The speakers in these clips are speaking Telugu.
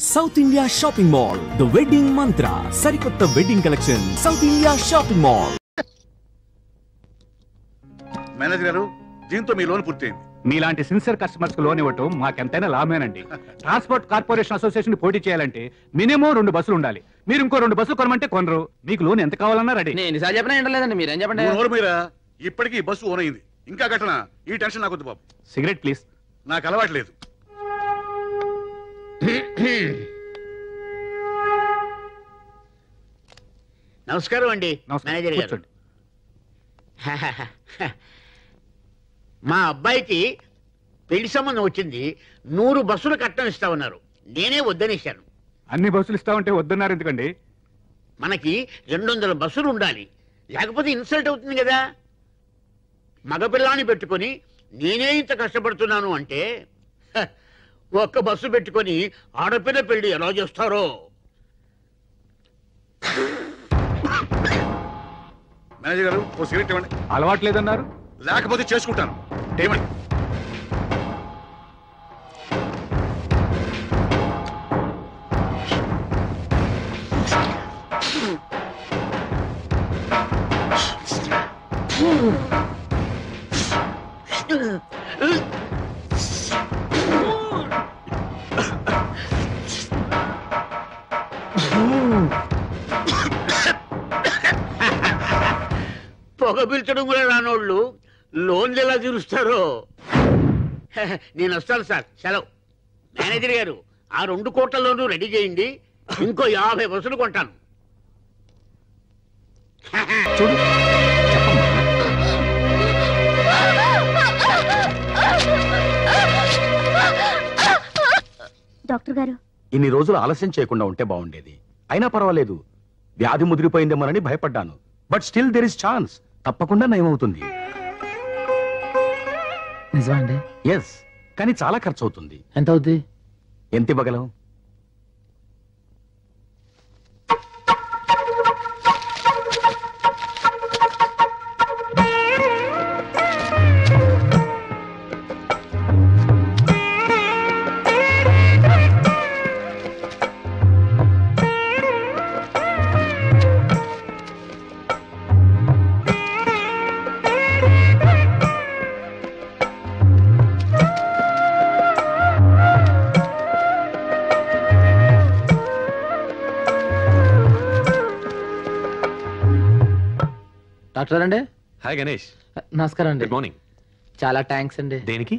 South India shopping mall the wedding మంత్ర సరికొత్త wedding collection south India shopping mall. Manager గారు, దీంతో మీ లోన్ పూర్తయింది. మీలాంటి సిన్సియర్ కస్టమర్స్ కు లోన్ ఇవ్వటం మాకెంతైనా లాభమేనండి. ట్రాన్స్పోర్ట్ కార్పొరేషన్ అసోసియేషన్ పోటీ చేయాలంటే మినిమం 2 బస్సులు ఉండాలి. మీరు ఇంకో 2 బస్సులు కొనమంటే కొనరు. మీకు లోన్ ఎంత కావాలన్నా రెడీ. నేను ఎన్నిసార్లు చెప్పినా ఏంటలేదండి, మీరేం చెప్పండి. మీరా ఇప్పటికీ ఈ బస్సు ఓన్ అయింది. ఇంకా కట్టనా? ఈ టెన్షన్ నాకు వద్దు బాబు. Cigarette please. నాకు అలవాట్లేదు. నమస్కారం అండి మేనేజర్ గారు. మా అబ్బాయికి పెళ్లి సంబంధం వచ్చింది. 100 బస్సులు కట్టం ఇస్తా ఉన్నారు. నేనే వద్దనిచ్చాను. అన్ని బస్సులు ఇస్తామంటే వద్దన్నారు ఎందుకండి? మనకి 200 బస్సులు ఉండాలి, లేకపోతే ఇన్సల్ట్ అవుతుంది కదా. మగపిల్లాన్ని పెట్టుకొని నేనే ఇంత కష్టపడుతున్నాను అంటే ఒక్క బస్సు పెట్టుకొని ఆడపిల్ల పెళ్లి ఎలా చేస్తారో. మేనేజర్ గారు, ఓ సిగరెట్ ఇవ్వండి. అలవాట్లేదన్నారు, లేకపోతే చేసుకుంటాను. ఏమండి? పొగ పిల్చడం కూడా రానోళ్ళు లోన్లు ఎలా తీరుస్తారో. నేను వస్తాను సార్, సెలవు. మేనేజర్ గారు, ఆ 2 కోట్ల లోను రెడీ చేయండి. ఇంకో 50 బస్సులు కొంటాను. చూడు డాక్టర్ గారు, ఇన్ని రోజులు ఆలస్యం చేయకుండా ఉంటే బాగుండేది. అయినా పర్వాలేదు, వ్యాధి ముదిరిపోయిందేమోనని భయపడ్డాను. But still there is chance. తప్పకుండా నయమవుతుంది. నిజమా అండి? ఎస్, కానీ చాలా ఖర్చు అవుతుంది. ఎంత అవుద్ది? ఎంత ఇవ్వగలవు? డాక్టర్ అండి? హాయ్ గణేష్. నమస్కారం అండి. Good morning. చాలా థ్యాంక్స్ అండి. దేనికి?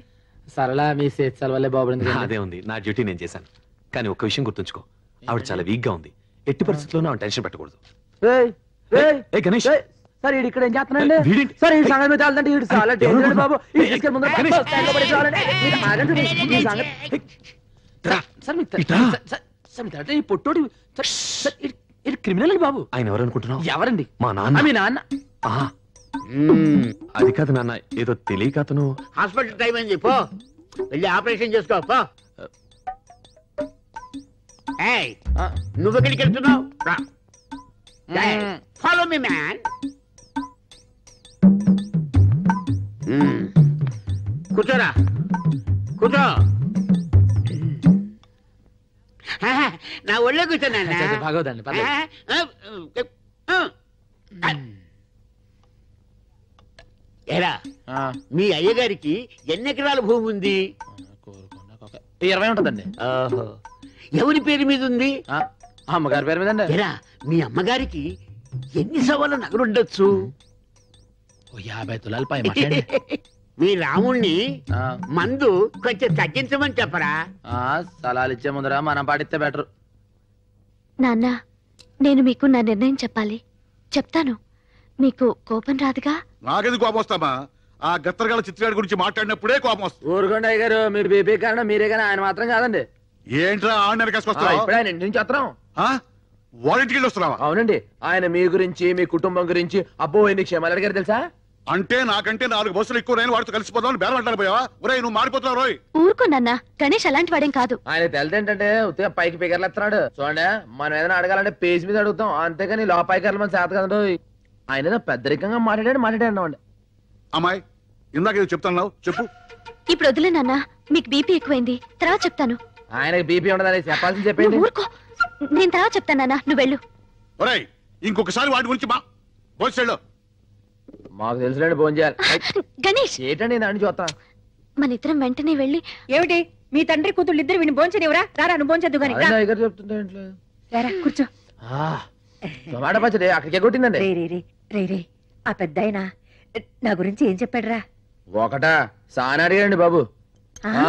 సరళ మీ సేత్సాల వల్లే బాగుపడింది. అదే ఉంది, నా డ్యూటీ నేను చేశాను. కానీ ఒక్క విషయం గుర్తుంచుకో, ఆవిడ చాలా వీక్ గా ఉంది. ఎట్టి పరిస్థితుల్లోనూ ఆవిడ టెన్షన్ పెట్టకూడదు. గణేష్ సార్, ఇక్కడ ఏం చేస్తున్నాండి? సార్ ఈ సంగతి మీద వెళ్తుంటే ఈడు చాలా డేంజర్ బాబు. ఈ పొట్టోడి క్రిమినల్ అండి బాబు. ఆయన ఎవరు అనుకుంటున్నావు? ఎవరండి? మా నాన్న. మీ నాన్న? అది కాదు నాన్న, ఏదో తెలియక అతను. హాస్పిటల్ టైం అయింది, పో వెళ్ళి ఆపరేషన్ చేసుకో. పో. నువ్వు ఎక్కడికి వెళ్తున్నావు? Follow me man. కూర్చోరా, కూర్చో. నా ఒళ్ళో కూర్చోనా? బాగోదండి. ఏరా, మీ అయ్యగారికి ఎన్ని ఎకరాల భూమి ఉంది? 20 ఉంటుందండి. ఓహో, ఎవరి పేరు మీద ఉంది? అమ్మగారి పేరు మీద అండి. ఏరా, మీ అమ్మగారికి ఎన్ని సవాళ్ళ నగలుండొచ్చు? 50 తులాలు పై. మీ రాముణ్ణి మందు కొంచెం తగ్గించమని చెప్పరా? సలాలు ఇచ్చే ముందర మనం పాటిస్తే బెటర్. నాన్న, నేను మీకు నా నిర్ణయం చెప్పాలి. చెప్తాను, మీకు కోపం రాదుగా? నాకెది కోపం వస్తామా? ఆ గత్తరగాల చిత్రగాడి గురించి మాట్లాడినప్పుడే కోపం వస్తుంది. ఊరుకోండి అయ్య గారు, మీరు బీపీ కారణం మీరే కానీ ఆయన మాత్రం కాదండి. ఏంట్రా ఆడినరికేసుకొస్తా? ఇప్పుడు ఆయన ఇంటి నుంచి వస్తున్నాం. వాలంటీర్లు వస్తున్నావా? అవునండి, ఆయన మీ గురించి మీ కుటుంబం గురించి అబ్బో ఎన్ని క్షేమాలు అడిగారు తెలుసా? అంటే నాకంటే 4 బస్సులు ఎక్కువ రైలు వాడితో కలిసిపోదామని బేరం అంటాను పోయావా? ఒరే, నువ్వు మారిపోతున్నావు రోయ్. ఊరుకో నాన్న, గణేష్ అలాంటి వాడేం కాదు. ఆయన తెలదేంటంటే ఉత్తిగా పైకి పిగర్లు ఎత్తున్నాడు. చూడండి, మనం ఏదైనా అడగాలంటే పేజ్ మీద అడుగుతాం, అంతేగాని లోపాయికర్లు మన చేత కదండి. ఆయన పెద్దరికంగా మాట్లాడాడు. అమ్మాయి, ఇందాక చెప్తాను, చెప్పు. ఇప్పుడు వదిలే నాన్న, మీకు బీపీ ఎక్కువైంది, తర్వాత చెప్తాను. ఆయనకి బీపీ ఉండదని చెప్పాల్సింది చెప్పండి. నువ్వు ఊరుకో, నేను తర్వాత చెప్తాను నాన్న, నువ్వు వెళ్ళు. ఒరేయ్ ఇంకొకసారి వాటి గురించి భోజనం మాకు తెలుసులేండి ఫోన్ చేయాలి. గణేష్, ఏంటండి దాన్ని చూస్తా. మన ఇద్దరం వెంటనే వెళ్ళి. ఏమిటి మీ తండ్రి కూతుళ్ళు ఇద్దరు విని భోంచనివరా? రారా నువ్వు భోంచద్దు గాని చెప్తుంటా ఇంట్లో. రారా కూర్చో. టమాటా పచ్చడి అక్కడికే కొట్టిందండి. రే రే రే రే రే ఆ పెద్దాయన నా గురించి ఏం చెప్పాడురా? ఒకటా సానా అడిగాడండి బాబు. ఆ?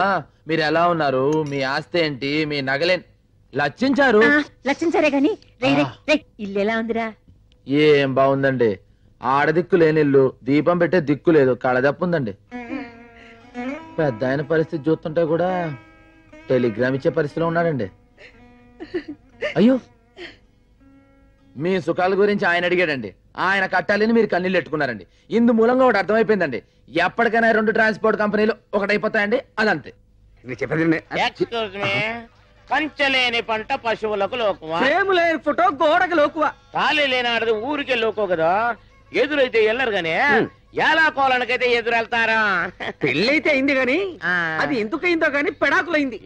మీరు ఎలా ఉన్నారు, మీ ఆస్తి ఏంటి, మీ నగలేంటి లచ్చించారు. లక్షించారే గాని రే రే రే ఇల్లు ఎలా ఉందిరా? ఏం బాగుందండి, ఆడదిక్కు లేని ఇల్లు, దీపం పెట్టే దిక్కు లేదు, కళదప్పు ఉందండి. పెద్ద ఆయన పరిస్థితి చూస్తుంటే కూడా టెలిగ్రామ్ ఇచ్చే పరిస్థితిలో ఉన్నాడండి. అయ్యో, మీ సుఖాల గురించి ఆయన అడిగాడండి, ఆయన కట్టాలని మీరు కన్నీళ్ళు పెట్టుకున్నారండి. ఇందు మూలంగా ఒకటి అర్థమైపోయిందండి, ఎప్పటికైనా 2 ట్రాన్స్పోర్ట్ కంపెనీలు ఒకటైపోతాయండి, అదంతే. పంచలేని పంట పశువులకు లోకువా, లేని ఫోటో గోడకి లోకువా, తాళి లేనాడది ఊరికే లోకో కదా. ఎదురైతే వెళ్ళరు గానీ ఎలా కోలనికైతే ఎదురెళ్తారా? పెళ్ళైతే అయింది గాని అది ఎందుకయిందో గాని పెడాకులైంది.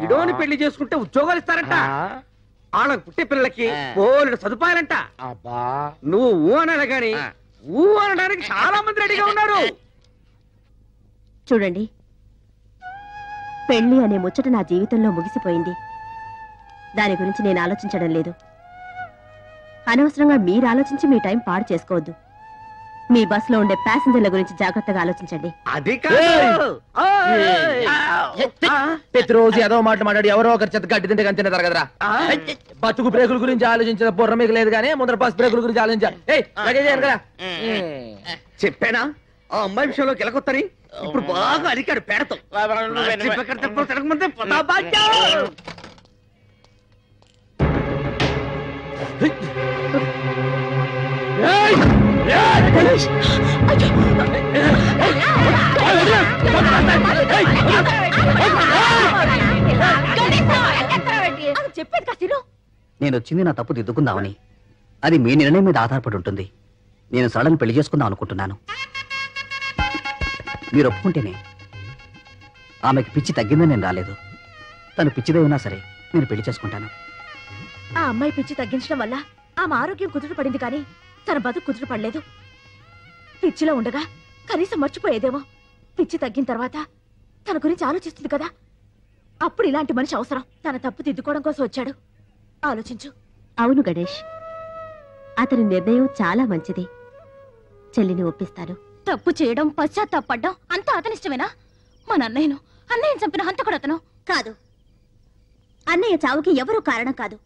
ఇడోని పెళ్లి చేసుకుంటే ఉద్యోగాలు ఇస్తారంట, వాళ్ళకి పుట్టే పిల్లలకి బోలెడు సదుపాయాలంట. అబ్బా నువ్వు ఊ అనాలి గాని ఊ అనడానికి చాలా మంది రెడీగా ఉన్నారు. చూడండి, పెళ్లి అనే ముచ్చట నా జీవితంలో ముగిసిపోయింది. దాని గురించి నేను ఆలోచించడం లేదు. అనవసరంగా మీరు ఆలోచించి మీ టైం పాడు చేసుకోవద్దు. మీ బస్సులో ఉండే ప్యాసింజర్ల గురించి జాగ్రత్తగా ఆలోచించండి. అది కాదు, ప్రతిరోజు ఏదో మాట మాట్లాడి ఎవరో ఒకరి చేత గడ్డి తింటే కానీ తింటారు కదరా. బతుకు బ్రేకుల గురించి ఆలోచించిన బుర్ర మీకు లేదు కానీ ముందర బస్ బ్రేకుల గురించి ఆలోచించాలి కదా. చెప్పానా ఆ అమ్మాయి విషయంలో గెలకొత్తని? ఇప్పుడు బాగా అరికాడు పేడతో. చెప్పేది కాస్త నేను వచ్చింది నా తప్పు దిద్దుకుందామని. అది మీ నిర్ణయం మీద ఆధారపడి ఉంటుంది. నేను సడన్ పెళ్లి చేసుకుందాం అనుకుంటున్నాను. మీరు ఒప్పుకుంటేనే. ఆమెకి పిచ్చి తగ్గిందని నేను రాలేదు. తను పిచ్చిదే ఉన్నా సరే నేను పెళ్లి చేసుకుంటాను. ఆ అమ్మాయి పిచ్చి తగ్గించడం వల్ల ఆమె ఆరోగ్యం కుదుట పడింది కానీ తన బతుకు కుదుట పడలేదు. పిచ్చిలో ఉండగా కనీసం మర్చిపోయేదేమో. పిచ్చి తగ్గిన తర్వాత తన గురించి ఆలోచిస్తుంది కదా, అప్పుడు ఇలాంటి మనిషి అవసరం. తన తప్పు దిద్దుకోవడం కోసం వచ్చాడు. ఆలోచించు. అవును గణేష్, అతని నిర్ణయం చాలా మంచిది. చెల్లిని ఒప్పిస్తాను. తప్పు చేయడం, పశ్చాత్తాపడ్డం అంతా అతనిష్టమేనా? మన అన్నయ్యను చంపిన హంతకుడు అతను కాదు. అన్నయ్య చావుకి ఎవరూ కారణం కాదు.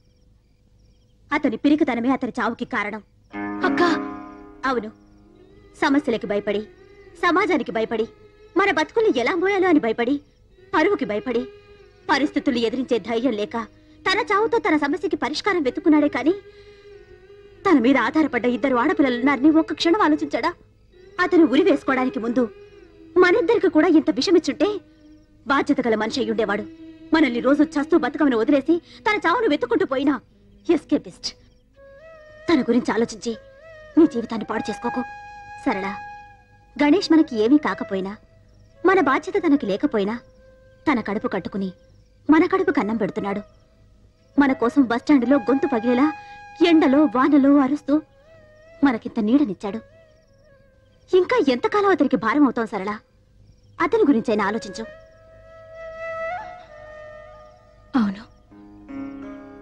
అతని పిరికితనమే అతని చావుకి కారణం. అక్కా, అవును. సమస్యలకి భయపడి, సమాజానికి భయపడి, మన బతుకుల్ని ఎలా మోయాలో అని భయపడి, పరువుకి భయపడి, పరిస్థితులు ఎదిరించే ధైర్యం లేక తన చావుతో తన సమస్యకి పరిష్కారం వెతుకున్నాడే కాని తన మీద ఆధారపడ్డ 2 ఆడపిల్లలున్నారని ఒక్క క్షణం ఆలోచించాడా? అతను ఉరి వేసుకోవడానికి ముందు మనిద్దరికి కూడా ఇంత విషమిచ్చుంటే బాధ్యత గల మనిషి అయ్యుండేవాడు. మనల్ని రోజు చస్తూ బతుకమని వదిలేసి తన చావును వెతుక్కుంటూ పోయినా ఎస్కేపిస్ట్. తన గురించి ఆలోచించి నీ జీవితాన్ని పాడు చేసుకోకు. సరళా, గణేష్ మనకి ఏమీ కాకపోయినా, మన బాధ్యత తనకి లేకపోయినా తన కడుపు కట్టుకుని మన కడుపు కన్నం పెడుతున్నాడు. మన కోసం బస్టాండులో గొంతు పగిలేలా ఎండలో వానలో అరుస్తూ మనకింత నీడనిచ్చాడు. ఇంకా ఎంతకాలం అతనికి భారం అవుతాం సరళా? అతని గురించైనా ఆలోచించు. అవును,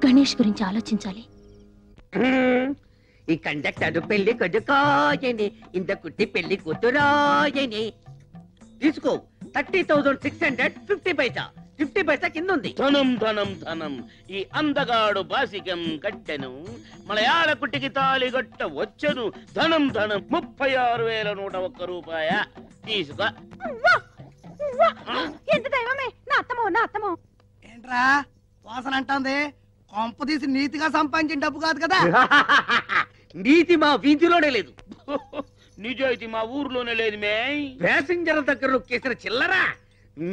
గణేష్ గురించి ఆలోచించాలి. ఈ కండక్టర్ పెళ్లి కొడుకోయని, ఇంత కుట్టి పెళ్లి కూతురాయని. తీసుకో 30,650 పైసా. 50 పైసా కింద ఉంది. ధనం ధనం ధనం ఈ అందగాడు బాసికం కట్టెను, మలయాళ కుట్టికి తాళి గట్ట వచ్చను. ధనం ధనం 36,101 రూపాయ. తీసుకో. ఎంత దైవమే, నా అత్తమో. ఏంట్రా వాసన అంటుంది? కొంప తీసి నీతిగా సంపాదించిన డబ్బు కాదు కదా. నీతి మా వీధిలోనే లేదు, నిజాయితీ మా ఊర్లోనే లేదు. మే ప్యాసింజర్ దగ్గర నొక్కేసిన చిల్లరా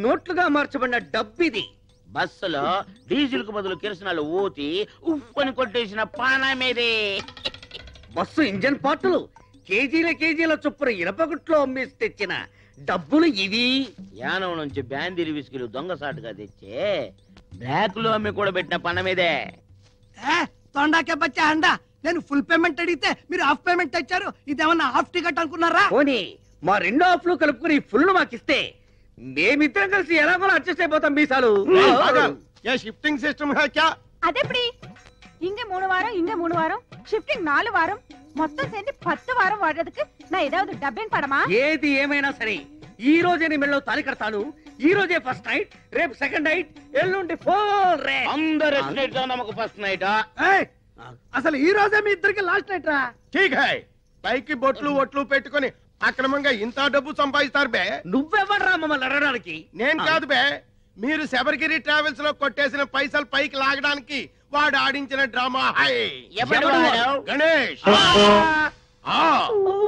నోట్లుగా మార్చబడిన డబ్బు ఇది. బస్సులో డీజిల్ కు బదులు కిరసనాలు ఊతి ఉప్పని కొట్టేసిన పానమేదే. బస్సు ఇంజన్ పార్టులు కేజీల చొప్పున ఇనపగుట్లో అమ్మేసి తెచ్చిన డబ్బులు ఇవి. యానం నుంచి బ్యాందీలు విసుకులు దొంగసాటుగా తెచ్చే బ్లాక్ లో అమ్మి కూడా పెట్టిన పన్న మీదే. తొండాకే బచ్చా అండా, నేను ఫుల్ పేమెంట్ అడిగితే మీరు హాఫ్ పేమెంట్ ఇచ్చారు. ఇదేమన్నా హాఫ్ టికెట్ అనుకున్నారా? పోనీ మా రెండో హాఫ్ లో కలుపుకుని ఫుల్ మాకు ఇస్తే మేమిద్దరం కలిసి ఎలాగో అడ్జస్ట్ అయిపోతాం. మీసాలు షిఫ్టింగ్ సిస్టమ్ అదెప్పుడు இங்க 3 வாரம் இங்க 3 வாரம் ஷிஃப்டிங் 4 வாரம் மொத்தம் சேர்ந்து 10 வாரம் வாடுறதுக்கு நான் ஏதாவது டப்பிங் படமா? ఏది ఏమైనా సరే ఈ రోజే నీ మెళ్ళలో తాళి కడతాను. ఈ రోజే ఫస్ట్ నైట్, రేపు సెకండ్ నైట్, ఎల్లుండి ఫోర్ రే. అందరు నైట్ లో నమ్మకు ఫస్ట్ నైట్. అసలు ఈ రోజే మీ ఇద్దరికి లాస్ట్ నైట్ రా. ఠీక్ హై, పైకి బొట్లు ఒట్లు పెట్టుకొని అక్రమంగా ఇంత డబ్బు సంపాదిస్తారు బే. నువ్వెవడ్రా మమ్మల్ని అడగడానికి? నేను కాదు బే, మీరు శబరిగిరి ట్రావెల్స్ లో కొట్టేసిన పైసలు పైకి లాగడానికి వాడు ఆడించిన డ్రామా. గణేష్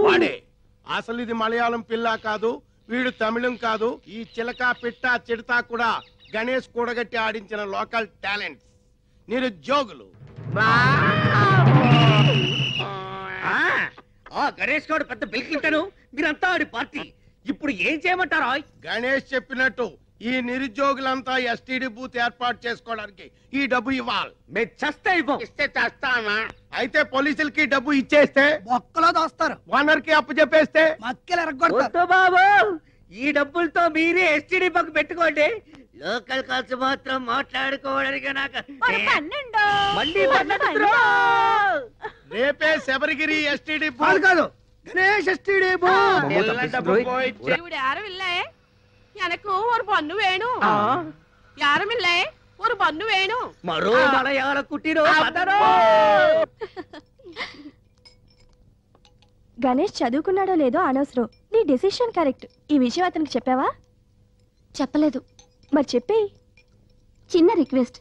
వాడే. అసలు ఇది మలయాళం పిల్ల కాదు, వీడు తమిళం కాదు. ఈ చిలక పిట్ట చిడతా కూడా గణేష్ కూడగట్టి ఆడించిన లోకల్ టాలెంట్స్, నిరుద్యోగులు. గణేష్ గారు పెద్ద బిల్కింటాను, మీరంతా ఆడి పార్టీ. ఇప్పుడు ఏం చేయమంటారా? గణేష్ చెప్పినట్టు ఈ నిరుద్యోగులంతా ఎస్టీడీ బూత్ ఏర్పాటు చేసుకోవడానికి ఈ డబ్బు ఇవ్వాలి. మేము చస్తే ఇస్తే చేస్తానా? అయితే పోలీసులకి డబ్బు ఇచ్చేస్తే ఒక్కలో దోస్తారు, ఓనర్ కి అప్పు చెప్పేస్తే మక్కలు ఎరగొడతారు. బాబు ఈ డబ్బులతో మీరే ఎస్టీడీ బక్ పెట్టుకోండి. లోకల్ ఖర్చు మాత్రం మాట్లాడుకోవడానికి నాకు మళ్ళీ రేపే శబరిగిరి ఎస్టీడీ బూత్ కాదు, గణేష్ ఎస్టీడీ బూత్. யாரும் இல்ல, எனக்கு ஒரு பொண்ணு வேணும். யாரும் இல்ல, ஒரு பொண்ணு வேணும். మరో మలయాళ కుట్టిరో గణేష్ చదువుకున్నాడో లేదో అనవసరం, నీ డెసిషన్ కరెక్ట్. ఈ విషయం అతనికి చెప్పావా? చెప్పలేదు. మరి చెప్పేయి. చిన్న రిక్వెస్ట్,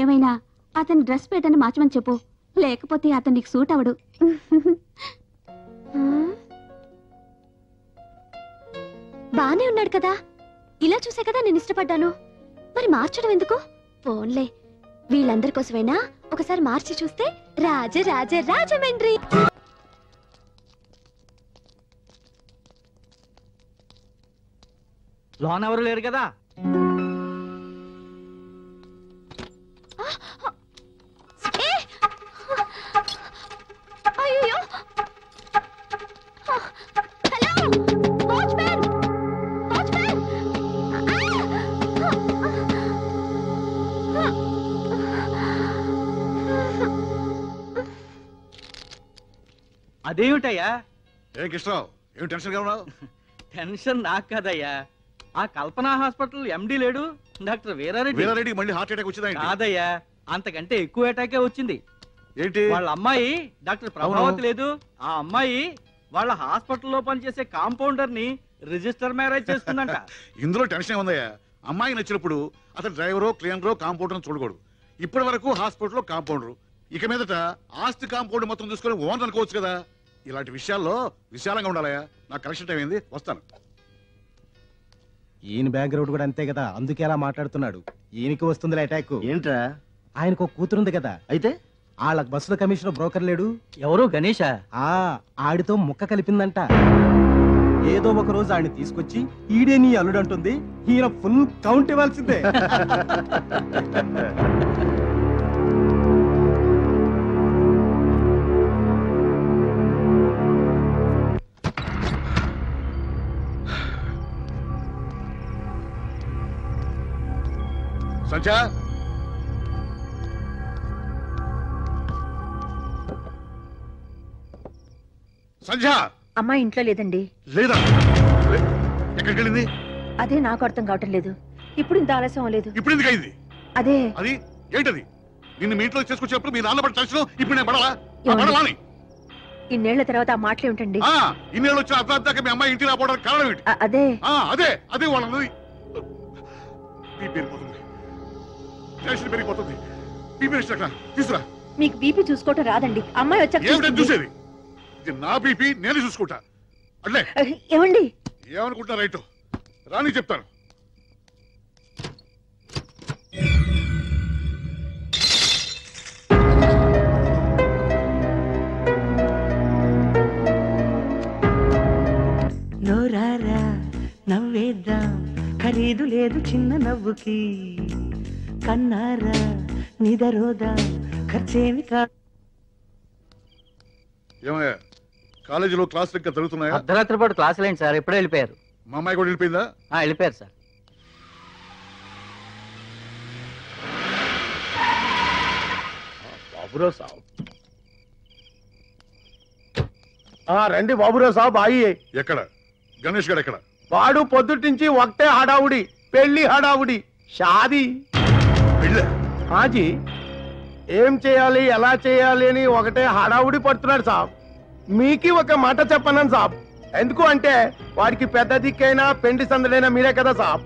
ఏమైనా అతని డ్రెస్ ప్యాటర్న్ మార్చమని చెప్పు, లేకపోతే అతనికి సూట్ అవడు. బానే ఉన్నాడు కదా, ఇలా చూసే కదా నేను ఇష్టపడ్డాను. మరి మార్చడం ఎందుకు? పోన్లే, వీళ్ళందరి కోసమైనా ఒకసారి మార్చి చూస్తే రాజ రాజ రాజమండ్రి. లోన్ ఎవరు లేరు కదా? అయ్యో, హలో వాచ్మెన్, వాచ్మెన్. అదేమిటయ్యా? ఏ కృష్ణరావు, ఏం టెన్షన్ గా ఉన్నావు? టెన్షన్ నాకు కదయ్యా, ఆ కల్పనా హాస్పిటల్ ఎండి లేడు డాక్టర్ వీరారెడ్డి మళ్ళీ హార్ట్ అటాక్ వచ్చిందా? కాదయ్యా, అంతకంటే ఎక్కువ అటాకే వచ్చింది. ఏంటి? వాళ్ళ అమ్మాయి డాక్టర్ ప్రభావతి లేదు, ఆ అమ్మాయి వాళ్ళ హాస్పిటల్లో పనిచేసే కాంపౌండర్ ని రిజిస్టర్ మ్యారేజ్ చేస్తుందంట. ఇందులో టెన్షన్ ఏముందయ్యా? అమ్మాయి నచ్చినప్పుడు అతను డ్రైవరో క్లీనరో కాంపౌండర్ చూడకూడదు. ఇప్పటి వరకు హాస్పిటల్లో కాంపౌండర్, ఇక మీదట ఆస్తి కాంపౌండ్ మొత్తం చూసుకొని ఓనర్ అనుకోవచ్చు కదా. ఇలాంటి విషయాల్లో విశాలంగా ఉండాలయ్యా. నాకు కరెక్షన్ టైం అయింది, వస్తాను. ఈయన బ్యాక్గ్రౌండ్ కూడా అంతే కదా, అందుకే అలా మాట్లాడుతున్నాడు. ఈయనకి వస్తుందిలే అటాక్. ఏంట్రా? ఆయనకు ఒక కూతురుంది కదా, అయితే వాళ్ళ బస్సుల కమిషనర్ బ్రోకర్ లేడు ఎవరు? గణేషా? ఆడితో ముక్క కలిపిందంట. ఏదో ఒక రోజు ఆయన తీసుకొచ్చి ఈడే నీ అల్లుడు అంటుంది. ఈయన ఫుల్ కౌంట్ ఇవ్వాల్సిందే. సంచా, సంధ్య అమ్మా ఇంట్లో లేదండి. లేదా? ఎక్కడికి వెళ్ళింది? అదే నాకు అర్థం కావటం లేదు. ఇప్పుడు ఇంత ఆలస్యం లేదు. ఇప్పుడు ఎందుకు అయింది? అదే అది ఏంటది? నిన్ను మీ ఇంట్లో చేసుకొచ్చేప్పుడు మీ నాన్న పడి టెన్షన్, ఇప్పుడు నేను పడాలా? పడాలని ఇన్నేళ్ల తర్వాత ఆ మాటలు ఏమిటండి? ఇన్నేళ్ళు వచ్చిన అర్థార్థాక మీ అమ్మాయి ఇంటికి రాపోవడానికి కారణం ఏంటి? అదే అదే అదే వాళ్ళది పెరిగిపోతుంది, టెన్షన్ పెరిగిపోతుంది. తీసురా. మీకు బీపీ చూసుకోవటం రాదండి. అమ్మాయి వచ్చాక చూసేది. ఇది నా బీపీ, నేను చూసుకుంటా. అట్లే ఏమండి? ఏమనుకుంటా రైట్ రాని చెప్తాను. నోరారా నవ్వేద్దాం, ఖరీదు లేదు చిన్న నవ్వుకి. కన్నారా నిదరోదా ఖర్చేమి కా ఏమయ్యా కాలేజీలో క్లాసులు ఇంకా జరుగుతున్నాయా? అర్ధరాత్రి పాటు క్లాసులు ఏంటి సార్? ఎప్పుడే వెళ్ళిపోయారు. మా అమ్మాయి కూడా వెళ్ళిపోయిందా? వెళ్ళిపోయారు సార్. బాబురావు సాబ్ రండి బాబురావు సాబ్ అయ్యే. ఎక్కడ గణేష్ గారు ఎక్కడ? వాడు పొద్దుటి నుంచి ఒకటే హడావుడి, పెళ్లి హడావుడి, షాదీ. హాజీ ఏం చేయాలి ఎలా చేయాలి అని ఒకటే హడావుడి పడుతున్నాడు సాబ్. మీకి ఒక మాట చెప్పన్నాను సాబ్. ఎందుకు అంటే వాడికి పెద్ద దిక్కైనా పెండి సందడైనా మీరే కదా సాబ్.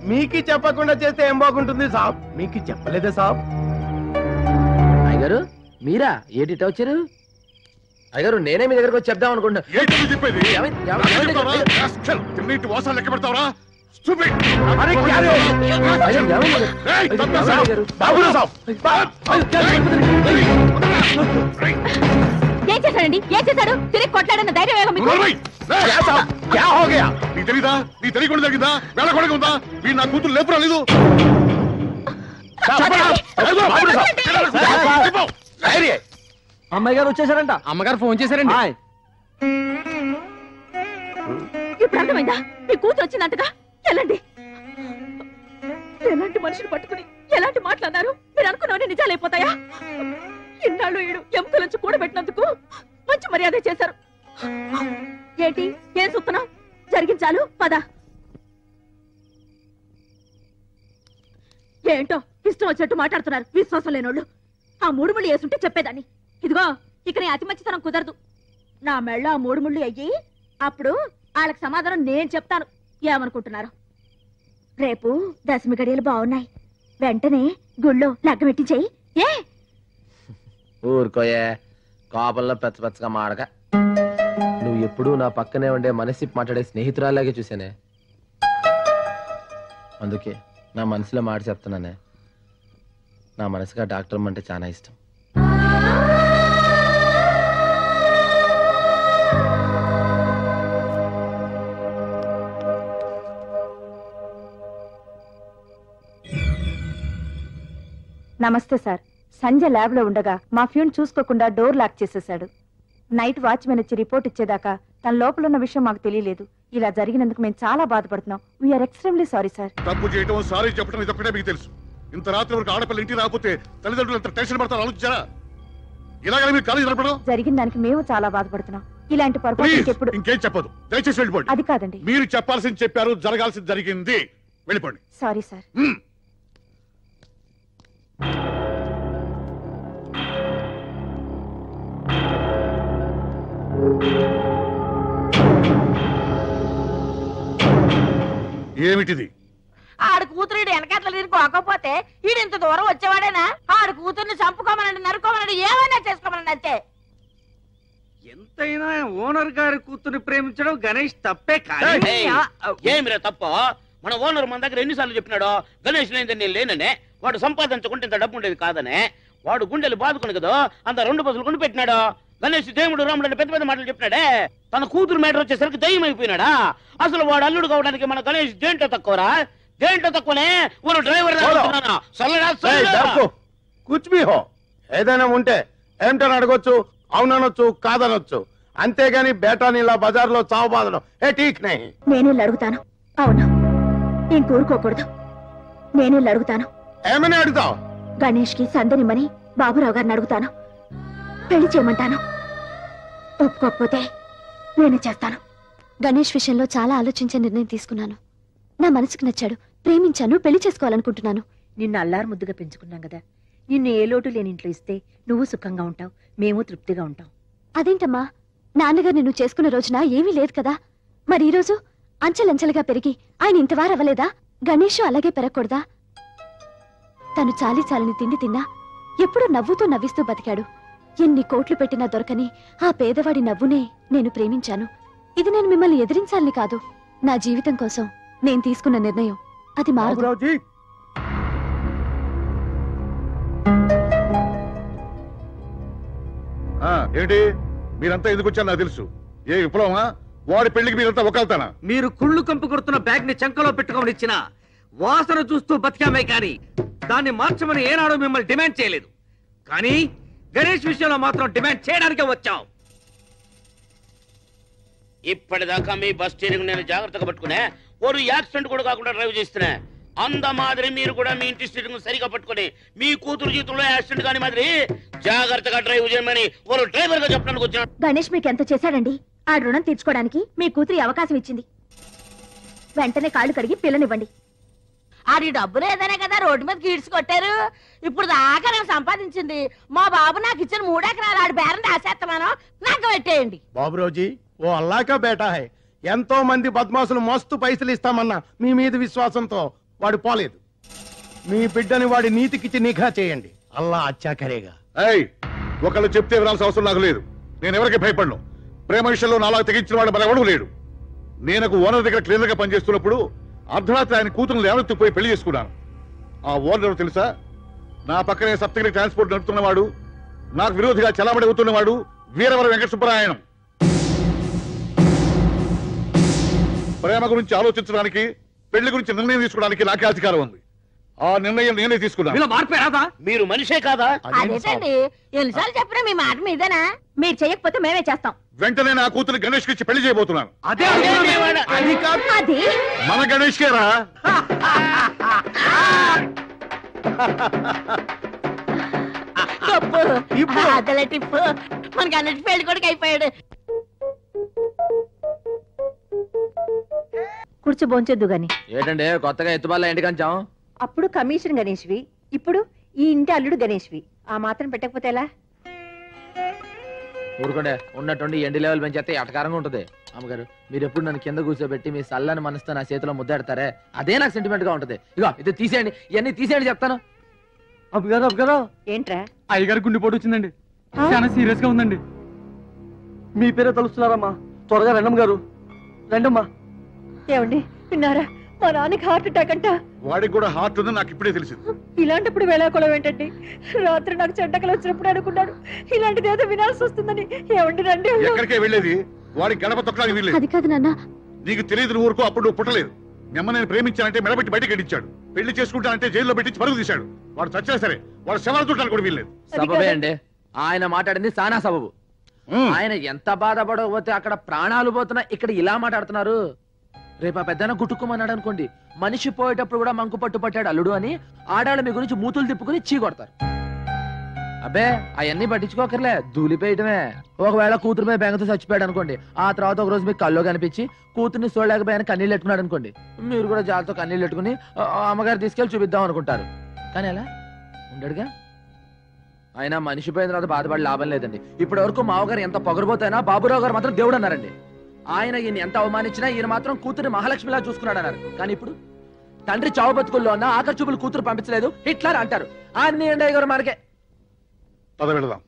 మీకి చెప్పకుండా చేస్తే ఏం బాగుంటుంది సాబ్? మీకి చెప్పలేదా సాబ్? అయ్యగారు మీరా ఏటిట వచ్చారు? అయ్యగారు నేనే మీ దగ్గరకు వచ్చి చెప్దాం అనుకుంటున్నా. ఏం చేశాడండి? ఏం చేశాడు? తిరిగి కొట్లాడన్న ధైర్యం ఏమో మీకు? నీ తెలీదా? నీ తెలియకుండా జరిగిందా? వేళ కూడా ఉందా? వీడు నా కూతురు లేపు రాలేదు. అమ్మాయి గారు వచ్చేసారంట. అమ్మగారు ఫోన్ చేశారండి. ఇప్పుడు అర్థమైందా? మీ కూతురు వచ్చిందంటగా. వెళ్ళండి. ఎలాంటి మనుషులు పట్టుకుని ఎలాంటి మాట్లాడారు? మీరు అనుకున్నవన్నీ నిజాలైపోతాయా? ఇన్నాళ్ళు ఈడు ఎముకల నుంచి కూడబెట్టినందుకు మంచి మర్యాద చేశారు. ఏంటి ఏం చూస్తున్నాం? జరిగించాలు పద. ఏంటో ఇష్టం వచ్చినట్టు మాట్లాడుతున్నారు విశ్వాసం లేనోళ్ళు. ఆ 3 ముళ్ళు వేసుంటే చెప్పేదాన్ని. ఇదిగో ఇక నీ అతి మంచితనం కుదరదు. నా మెళ్ళ ఆ 3 ముళ్ళు అయ్యి అప్పుడు వాళ్ళకి సమాధానం నేను చెప్తాను. ఏమనుకుంటున్నారు? రేపు దశమి గడియలు బాగున్నాయి. వెంటనే గుళ్ళో లగ్గం పెట్టించేయి. ఏ ఊరుకోయే కోపంలో పెచ్చగా మాడక. నువ్వు ఎప్పుడూ నా పక్కనే ఉండే మనసి మాట్లాడే స్నేహితురాలాగే చూసానే. అందుకే నా మనసులో మాట చెప్తున్నానే. నా మనసుగా డాక్టర్ అంటే చాలా ఇష్టం. నమస్తే సార్. సంజయ్ ల్యాబ్ లో ఉండగా మా ఫ్యూన్ చూసుకోకుండా డోర్ లాక్ చేసేశాడు. నైట్ వాచ్మెన్ వచ్చి రిపోర్ట్ ఇచ్చేదాకా తన లోపల ఉన్న విషయం మాకు తెలియలేదు. ఇలా జరిగినందుకు మేము చాలా బాధపడుతున్నాం. We're extremely sorry sir. తప్పు చేయటం సారీ చెప్పడం ఇదొక్కటే మీకు తెలుసు. ఇంత రాత్రి వరకు ఆడపిల్ల ఇంటికి రాకపోతే తల్లిదండ్రులు ఎంత టెన్షన్ పడతారు ఆలోచించారా? ఇలాగే మీరు కాలేజీ నడపడం. జరిగిన దానికి మేము చాలా బాధపడుతున్నాం. ఇలాంటి పొరపాటు ఎప్పుడు ఇంకేం చెప్పదు. దయచేసి వెళ్ళిపోండి. అది కాదండి. మీరు చెప్పాల్సింది చెప్పారు, జరగాల్సింది జరిగింది. వెళ్ళిపోండి. Sorry sir. ఏమిటిది? ఆడు కూతురు వెనకాతలు తిరిగిపోకపోతే ఈడు ఇంత దూరం వచ్చేవాడేనా? ఆడు కూతుర్ని చంపుకోమనండి, నరుకోమనండి, ఏమైనా చేసుకోమనండి అంతే. ఎంతైనా ఓనర్ గారి కూతుర్ని ప్రేమించడం గణేష్ తప్పే కాదు. ఏమిరా తప్ప? మన ఓనర్ మన దగ్గర ఎన్నిసార్లు చెప్పినాడో గణేష్ లేదని నేను లేననే. వాడు సంపాదించుకుంటే ఇంత డబ్బు ఉండేది కాదనే. వాడు గుండెలు బాదుకుని కదా అంత 2 బస్సులు కొని పెట్టినాడు. గణేష్ దేవుడు రాముడు అని పెద్ద పెద్ద మాటలు చెప్పినాడే. తన కూతురు మేటర్ వచ్చేసరికి దయ్యం అయిపోయినాడా? అసలు వాడు అల్లుడు కావడానికి మన గణేష్ దేంట్లో తక్కువరా? దేంట్లో తక్కువనే? ఊరు డ్రైవర్ కూర్చుమి హో. ఏదైనా ఉంటే ఏమిటని అడగొచ్చు, అవుననొచ్చు, కాదనొచ్చు. అంతేగాని బేటాని ఇలా బజార్లో చావు బాధడం ఏ ఠీక్ నహీ. నేనే అడుగుతాను. అవును, నేను కోరుకోకూడదు. నేనే అడుగుతాను. ఏమని అడుగుతావు? గణేష్ కి సందనిమ్మని బాబురావు గారిని అడుగుతాను. పెళ్లి చేయమంటాను. ఒప్పుకోకపోతే నేనే చేస్తాను. గణేష్ విషయంలో చాలా ఆలోచించే నిర్ణయం తీసుకున్నాను. నా మనసుకు నచ్చాడు, ప్రేమించాను, పెళ్లి చేసుకోవాలనుకుంటున్నాను. నిన్ను అల్లారు ముద్దుగా పెంచుకున్నాం కదా. నిన్ను ఏ లోటు లేని ఇంట్లో ఇస్తే నువ్వు సుఖంగా ఉంటావు, మేము తృప్తిగా ఉంటాం. అదేంటమ్మా, నాన్నగారు నిన్ను చేసుకున్న రోజున ఏమీ లేదు కదా. మరి ఈ రోజు అంచెలంచెలుగా పెరిగి ఆయన ఇంతవారవ్వలేదా? గణేష్ అలాగే పెరగకూడదా? తను చాలి చాలని తిండి తిన్నా ఎప్పుడూ నవ్వుతూ నవ్విస్తూ బతికాడు. ఎన్ని కోట్లు పెట్టినా దొరకని ఆ పేదవాడి నవ్వునే నేను ప్రేమించాను. ఇది నేను మిమ్మల్ని ఎదిరించాలని కాదు. నా జీవితం కోసం నేను తీసుకున్న నిర్ణయం. అది మారదు. ఏంటి మీరంతా ఎందుకు వచ్చారు నాకు తెలుసు. ఏ విప్లవమా? వాడి పెళ్లికి మీరంతా ఒకళ్తానా? మీరు కుళ్ళు కంపు కొడుతున్న బ్యాగ్ ని చంకలో పెట్టుకొని ఇచ్చిన వాసన చూస్తూ బతికామే కానీ దాన్ని మార్చమని ఏనాడు మిమ్మల్ని డిమాండ్ చేయలేదు. కానీ గణేష్ విషయంలో మాత్రం డిమాండ్ చేయడానికే వచ్చాం. ఇప్పటిదాకా మీ బస్ స్టీరింగ్ నేను జాగ్రత్తగా పట్టుకునే, ఓరు యాక్సిడెంట్ కూడా కాకుండా డ్రైవ్ చేస్తున్నా. అంద మాదిరి మీరు కూడా మీ ఇంటి స్టీరింగ్ సరిగా పట్టుకుని మీ కూతురు జీవితంలో యాక్సిడెంట్ కాని మాదిరి జాగ్రత్తగా డ్రైవ్ చేయమని ఓరు డ్రైవర్ గా చెప్పడానికి వచ్చాను. గణేష్ మీకు ఎంత చేశాడండి? ఆ రుణం తీర్చుకోవడానికి మీ కూతురి అవకాశం ఇచ్చింది. వెంటనే కాళ్ళు కడిగి పిల్లనివ్వండి. అది డబ్బు లేదనే కదా రోడ్డు మీద గీడ్స్ కొట్టారు. ఇప్పుడు దాకా నేను సంపాదించింది మా బాబు నాకు ఇచ్చిన 3 ఎకరాలు ఆడి బేరం రాసేస్తాను, నాకు పెట్టేయండి. బాబురోజీ ఓ అల్లాకా బేటా హై. ఎంతో మంది బద్మాసులు మస్తు పైసలు ఇస్తామన్నా మీ మీద విశ్వాసంతో వాడు పోలేదు. మీ బిడ్డని వాడి నీతికిచ్చి నిఘా చేయండి. అల్లా అచ్చా కరేగా. ఒకళ్ళు చెప్తే వినాల్సిన అవసరం నాకు లేదు. నేను ఎవరికి భయపడను. ప్రేమ విషయంలో నాలా తెగించిన వాడు మరెవడూ లేడు. నేను ఓనర్ దగ్గర క్లీనర్ గా పనిచేస్తున్నప్పుడు అర్ధరాత్రి ఆయన కూతురు లేవనెత్తిపోయి పెళ్లి చేసుకున్నాను. ఆ ఓనర్ తెలుసా? నా పక్కనే సప్తగిరి ట్రాన్స్పోర్ట్ నడుపుతున్నవాడు, నాకు విరోధిగా చలామణి అవుతున్నవాడు వీరవర వెంకట సుబ్బరాయణం. ప్రేమ గురించి ఆలోచించడానికి, పెళ్లి గురించి నిర్ణయం తీసుకోవడానికి నాకే అధికారం ఉంది. ఆ నిర్ణయం నేనే తీసుకున్నాను. మీరు మనిషే కాదా? అదేంటండి ఎన్నిసార్లు చెప్పినా మీ మాట మీదేనా? మీరు చేయకపోతే మేమే చేస్తాం. వెంటనే నా కూతురు గణేష్ కి ఇచ్చి పెళ్లి చేయబోతున్నాను. అది మన గణేష్ కేరా? అదల టిప్పు మనకి అన్నిటి పెళ్లి కొడుకు అయిపోయాడు. కూర్చో భోంచొద్దు గాని. ఏంటంటే కొత్తగా ఎత్తుబాల ఇంటి కంచాం? అప్పుడు కమిషన్ గణేష్వి, ఇప్పుడు ఈ ఇంటి అల్లుడు గణేష్వి. ఆ మాత్రం పెట్టకపోతే ఎలా? ఊరుకోండే, ఉన్నట్టుండి ఎండి లెవెల్ పెంచేస్తే ఎటకారంగా ఉంటుంది. అమ్మగారు మీరు ఎప్పుడు నన్ను కింద కూర్చోబెట్టి మీ సల్లని మనసుతో నా చేతిలో ముద్దాడతారే, అదే నాకు సెంటిమెంట్ గా ఉంటుంది. ఇగో ఇది తీసేయండి, ఇవన్నీ తీసేయండి చెప్తాను. అబ్బగారు ఏంట్రా? అయ్యగారు గుండెపోటు వచ్చిందండి. చాలా సీరియస్ గా ఉందండి. మీ పేరే తలుస్తున్నారమ్మా. త్వరగా రండమ్మ గారు, రండమ్మా. ఏమండి విన్నారా? మా నాన్నకి హార్ట్ అటాక్ అంట. వాడికి కూడా హార్ట్ ఉందని నాకు ఇప్పుడే తెలిసింది. ఇలాంటప్పుడు వేళాకోళం ఏంటండి? రాత్రి నాకు చెడ్డకలు వచ్చినప్పుడు అనుకున్నాడు ఇలాంటిది ఏదో వినాల్సి వస్తుందని. ఏమండి రండి. ఎక్కడికే వెళ్ళేది? వాడి గడప తొక్కడానికి వీల్లేదు. అది కాదు నాన్న. నీకు తెలియదు ఊరుకో. అప్పుడు నువ్వు పుట్టలేదు. మీ అమ్మ నేను ప్రేమించానంటే మెడబెట్టి బయటకు గడించాడు. పెళ్లి చేసుకుంటానంటే జైల్లో పెట్టి పరుగు తీశాడు. వాడు చచ్చినా సరే వాడు శవాలు చుట్టానికి కూడా వీల్లేదు. సబబే అండి ఆయన మాట్లాడింది సానా సబబు. ఆయన ఎంత బాధపడకపోతే అక్కడ ప్రాణాలు పోతున్నా ఇక్కడ ఇలా మాట్లాడుతున్నారు. రేపు ఆ పెద్దన గుట్టుకోమన్నాడు అనుకోండి, మనిషి పోయేటప్పుడు కూడా మంకు పట్టు పట్టాడు అల్లుడు అని ఆడాళ్ళ మీ గురించి మూతులు తిప్పుకుని చీ కొడతారు. అబ్బే అవన్నీ పట్టించుకోకర్లే, దూలిపోయటమే. ఒకవేళ కూతురు మీద బెంగతో చచ్చిపోయాడు అనుకోండి, ఆ తర్వాత ఒక రోజు మీకు కల్లో కనిపించి కూతుర్ని చూడలేకపోయాను కన్నీళ్ళు పెట్టుకున్నాడు అనుకోండి, మీరు కూడా జాలతో కన్నీళ్ళు పెట్టుకుని అమ్మగారు తీసుకెళ్లి చూపిద్దాం అనుకుంటారు. కానీ అలా ఉండడుగా. ఆయన మనిషి పోయిన తర్వాత బాధపడి లాభం లేదండి. ఇప్పటి వరకు మావగారు ఎంత పొగరబోతైనా బాబురావు గారు మాత్రం దేవుడు అన్నారండి. ఆయన ఈయన ఎంత అవమానించినా ఈయన మాత్రం కూతురు మహాలక్ష్మిలా చూసుకున్నాడు అన్నారు. కానీ ఇప్పుడు తండ్రి చావు బతుకుల్లో ఉన్న ఆఖరి చూపులు కూతురు పంపించలేదు హిట్లర్ అంటారు. అన్ని ఎండయ్య గారు మనకే. పద వెళదాం.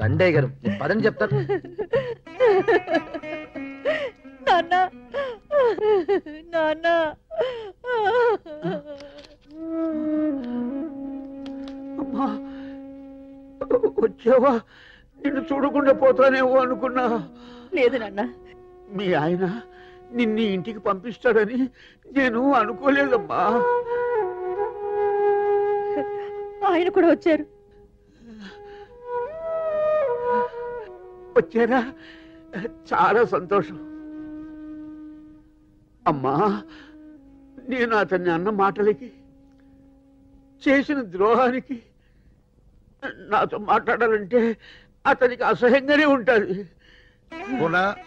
రండయ్య గారు పదని చెప్తారు. నాన్న నాన్న అమ్మా వచ్చావా? నిన్ను చూడకుండా పోతానేమో అనుకున్నా. లేదు నాన్న. మీ ఆయన నిన్ను ఇంటికి పంపిస్తాడని నేను అనుకోలేదమ్మా. ఆయన కూడా వచ్చారు. వచ్చారా? చాలా సంతోషం. అమ్మా నేను అతన్ని అన్న మాటలకి చేసిన ద్రోహానికి నాతో మాట్లాడాలంటే అతనికి అసహ్యంగానే ఉంటుంది.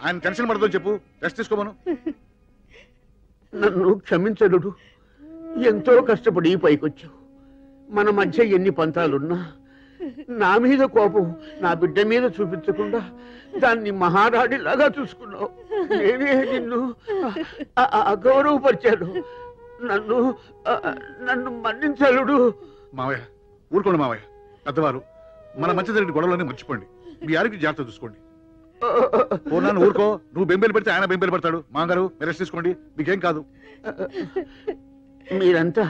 ఆయన టెన్షన్ పడదని చెప్పు, రెస్ట్ తీసుకోమను. నన్ను క్షమించడు. ఎంతో కష్టపడి పైకొచ్చావు. మన మధ్య ఎన్ని పంతాలున్నా నా మీద కోపం నా బిడ్డ మీద చూపించకుండా దాన్ని మహారాణిలాగా చూసుకున్నావు. నేనే నిన్ను అగౌరవపరిచాను. నన్ను నన్ను మన్నించలుడు. మావయ్య ఊరుకోండి మావయ్య. పెద్దవారు మన మధ్య జరిగిన గొడవలన్నీ మర్చిపోండి. మీ ఆరోగ్యం జాగ్రత్త చూసుకోండి. పూర్ణాన్ని ఊరుకో. నువ్వు బెంబేలు పెడితే ఆయన బెంబేలు పెడతాడు. మాంగారు మీరు రెస్ట్ తీసుకోండి, మీకేం కాదు. మీరంతా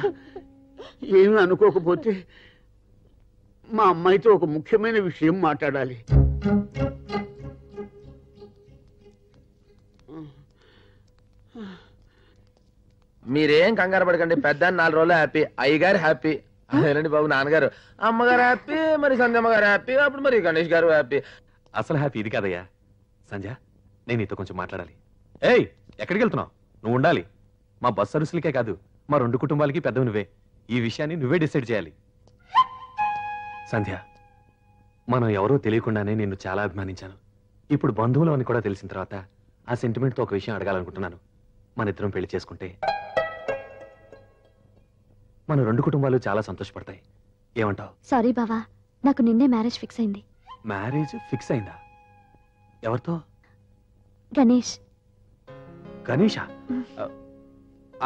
ఏమీ అనుకోకపోతే మా అమ్మాయితో ఒక ముఖ్యమైన విషయం మాట్లాడాలి. మీరేం కంగారు పడకండి, పెద్ద 4 రోజులు హ్యాపీ, అయ్యగారు హ్యాపీ. అదేనండి బాబు, నాన్నగారు అమ్మగారు హ్యాపీ, మరి సంధ్యమ్మ గారు హ్యాపీ, అప్పుడు మరి గణేష్ గారు హ్యాపీ. అసలు హ్యాపీ ఇది కాదయ్యా. సంధ్య, నేను నీతో కొంచెం మాట్లాడాలి. ఏయ్, ఎక్కడికి వెళ్తున్నావు? నువ్వు ఉండాలి. మా బస్ సర్వీసులకే కాదు, మా 2 కుటుంబాలకి పెద్దవి నువ్వే. ఈ విషయాన్ని నువ్వే డిసైడ్ చేయాలి. సంధ్య, మనం ఎవరో తెలియకుండానే నిన్ను చాలా అభిమానించాను. ఇప్పుడు బంధువులు అని కూడా తెలిసిన తర్వాత ఆ సెంటిమెంట్తో ఒక విషయం అడగాలనుకుంటున్నాను. మన ఇద్దరం పెళ్లి చేసుకుంటే మన 2 కుటుంబాలు చాలా సంతోషపడతాయి. ఏమంటావు? సారీ బావా, నాకు నిన్నే మ్యారేజ్ ఫిక్స్ అయింది. మ్యారేజ్ ఫిక్స్ అయిందా? ఎవరితో? Ganesh. Ganesha?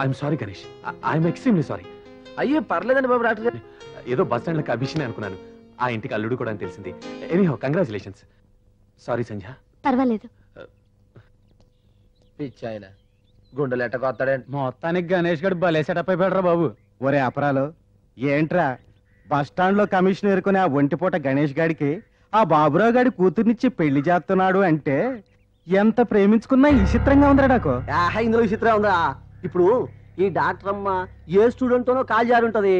I'm sorry Ganesh, I'm extremely sorry. అయ్యో పర్లేదండి బాబు, డాక్టర్ గారు. ఏదో బస్ స్టాండ్ లకి అభిషేక్ అనుకున్నాను. ఆ ఇంటికి అల్లుడు కూడా అని తెలిసింది. Anyhow congratulations. సారీ సంధ్య. పర్వాలేదు. పిచ్చి ఆయన గుండెలు ఎట్టకొస్తాడండి. మొత్తానికి గణేష్ గడు భలే సెటప్ అయిపోయాడు బాబు. ఒరే అపరాలు, ఏంట్రా బస్ స్టాండ్ లో కమిషన్ ఎరుకునే ఆ ఒంటిపూట గణేష్ గాడికి ఆ బాబురావు గాడి కూతుర్నిచ్చి పెళ్లి చేస్తున్నాడు అంటే ఎంత ప్రేమించుకున్నా విచిత్రంగా ఉందిరా నాకు. ఇందులో విచిత్రం ఉందా? ఇప్పుడు ఈ డాక్టర్ అమ్మ ఏ స్టూడెంట్ తోనో కాల్ జారి ఉంటది,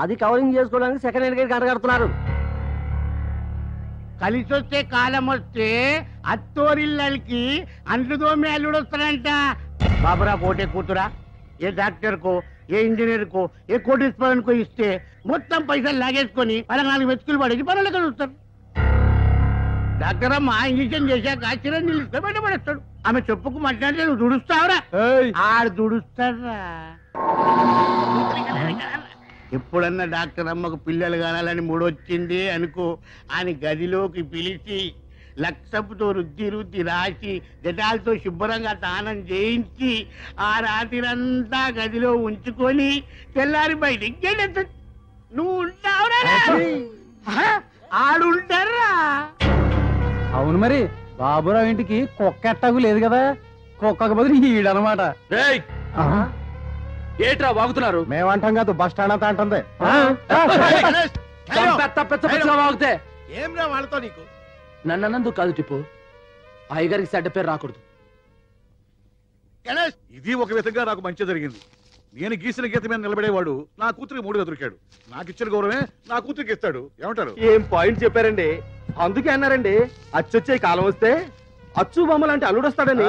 అది కవరింగ్ చేసుకోవడానికి సెకండ్ హ్యాండ్ గంట కడుతున్నారు. కలిసి వస్తే కాలం వస్తే అత్తోరిల్లకి అంట్లు తోమి అల్లుడు వస్తాడంట. బాబురా పోటే కూతురా ఏ డాక్టర్ కో, ఏ ఇంజనీర్ కో, ఏ కోటీశ్వరన్ కో ఇస్తే మొత్తం పైసలు లాగేసుకొని 4 వెతుకులు పడేసి పనులు కలుస్తారు. డాక్టర్ అమ్మ ఇంజక్షన్ చేశాక చిరంజీవి ఇస్తే బయటపడేస్తాడు. ఆమె చెప్పుకు మాట్లాడితే నువ్వు దుడుస్తావురా? ఆడు దుడుస్తాడ్రా. ఎప్పుడన్నా డాక్టర్ అమ్మకు పిల్లలు కానాలని మూడొచ్చింది అనుకో, ఆయన గదిలోకి పిలిచి లక్షపుతో రుద్ది రాసి జటాలతో శుభ్రంగా స్నానం చేయించి ఆ రాత్రిరంతా గదిలో ఉంచుకొని తెల్లారి బయటికి గెలుతుంది. నువ్వు ఉంటావురా? ఆడు ఉంటారా? అవును మరి, బాబురావు ఇంటికి కుక్క ఎట్టాగు లేదు కదా, కుక్కకు బదులు ఈడనమాట. ఏట్రా వాగుతున్నారు? మేమంటాం కాదు, బస్ స్టాండ్ అంతా అంటుంది. వాగితే ఏం రా వాళ్ళతో నీకు? నన్నందుకు కాదు టిప్పు, అయ్యగారికి చెడ్డ పేరు రాకూడదు. ఇది ఒక విధంగా నాకు మంచి జరిగింది. నేను గీసిన గీత మీద నిలబడేవాడు నా కూతురికి 3గా దొరికాడు. నాకు ఇచ్చిన గౌరవమే నా కూతురికి ఇస్తాడు. ఏమంటారు? ఏం పాయింట్ చెప్పారండి. అందుకే అన్నారండి అచ్చొచ్చే కాలం వస్తే అచ్చు బొమ్మ లాంటి అల్లుడు వస్తాడని.